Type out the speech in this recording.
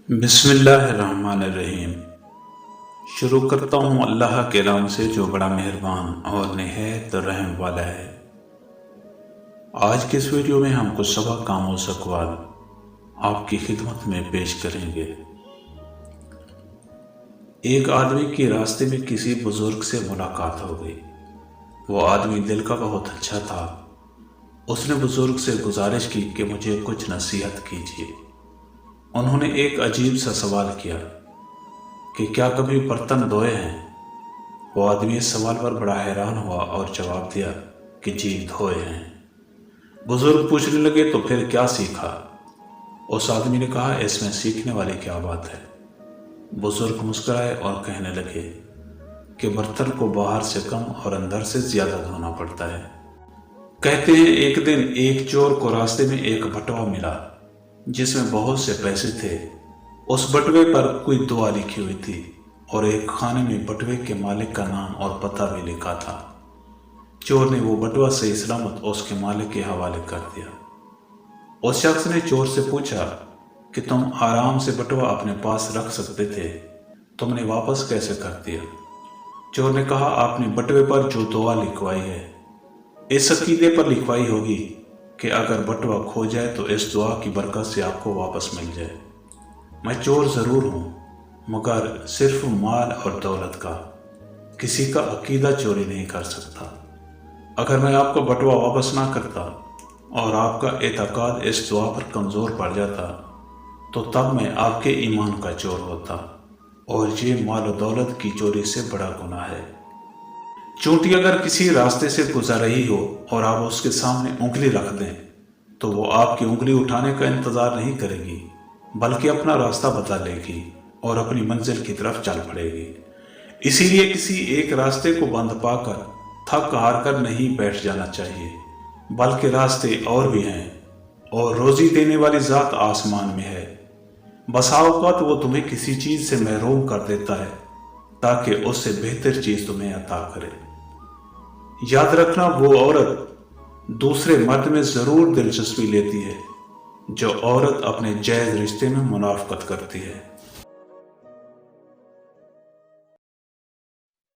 बिस्मिल्लाहिर्रहमानिर्रहीम। शुरू करता हूँ अल्लाह के नाम से जो बड़ा मेहरबान और निहायत रहम वाला है। आज के इस वीडियो में हम कुछ सबक आमूज़ अक़वाल आपकी खिदमत में पेश करेंगे। एक आदमी की रास्ते में किसी बुज़ुर्ग से मुलाकात हो गई। वो आदमी दिल का बहुत अच्छा था। उसने बुज़ुर्ग से गुजारिश की कि मुझे कुछ नसीहत कीजिए। उन्होंने एक अजीब सा सवाल किया कि क्या कभी बर्तन धोए हैं? वो आदमी इस सवाल पर बड़ा हैरान हुआ और जवाब दिया कि जी धोए हैं। बुजुर्ग पूछने लगे तो फिर क्या सीखा? उस आदमी ने कहा इसमें सीखने वाली क्या बात है? बुजुर्ग मुस्कुराए और कहने लगे कि बर्तन को बाहर से कम और अंदर से ज्यादा धोना पड़ता है। कहते हैं एक दिन एक चोर को रास्ते में एक बटुआ मिला जिसमें बहुत से पैसे थे। उस बटुए पर कोई दुआ लिखी हुई थी और एक खाने में बटुए के मालिक का नाम और पता भी लिखा था। चोर ने वो बटुआ सही सलामत उसके मालिक के हवाले कर दिया। उस शख्स ने चोर से पूछा कि तुम आराम से बटुआ अपने पास रख सकते थे, तुमने वापस कैसे कर दिया? चोर ने कहा आपने बटुए पर जो दुआ लिखवाई है इस अकीदे पर लिखवाई होगी कि अगर बटुआ खो जाए तो इस दुआ की बरकत से आपको वापस मिल जाए। मैं चोर ज़रूर हूँ मगर सिर्फ माल और दौलत का, किसी का अकीदा चोरी नहीं कर सकता। अगर मैं आपका बटुआ वापस ना करता और आपका एतकाद इस दुआ पर कमज़ोर पड़ जाता तो तब मैं आपके ईमान का चोर होता और ये माल और दौलत की चोरी से बड़ा गुनाह है। चूंकि अगर किसी रास्ते से गुजर रही हो और आप उसके सामने उंगली रख दें तो वो आपकी उंगली उठाने का इंतज़ार नहीं करेगी बल्कि अपना रास्ता बदल लेगी और अपनी मंजिल की तरफ चल पड़ेगी। इसीलिए किसी एक रास्ते को बंद पाकर थक हार कर नहीं बैठ जाना चाहिए, बल्कि रास्ते और भी हैं और रोज़ी देने वाली ज़ात आसमान में है। बसा औक़ात वो तुम्हें किसी चीज़ से महरूम कर देता है ताकि उससे बेहतर चीज़ तुम्हें अता करे। याद रखना वो औरत दूसरे मर्द में ज़रूर दिलचस्पी लेती है जो औरत अपने जायज़ रिश्ते में मुनाफ़क़त करती है।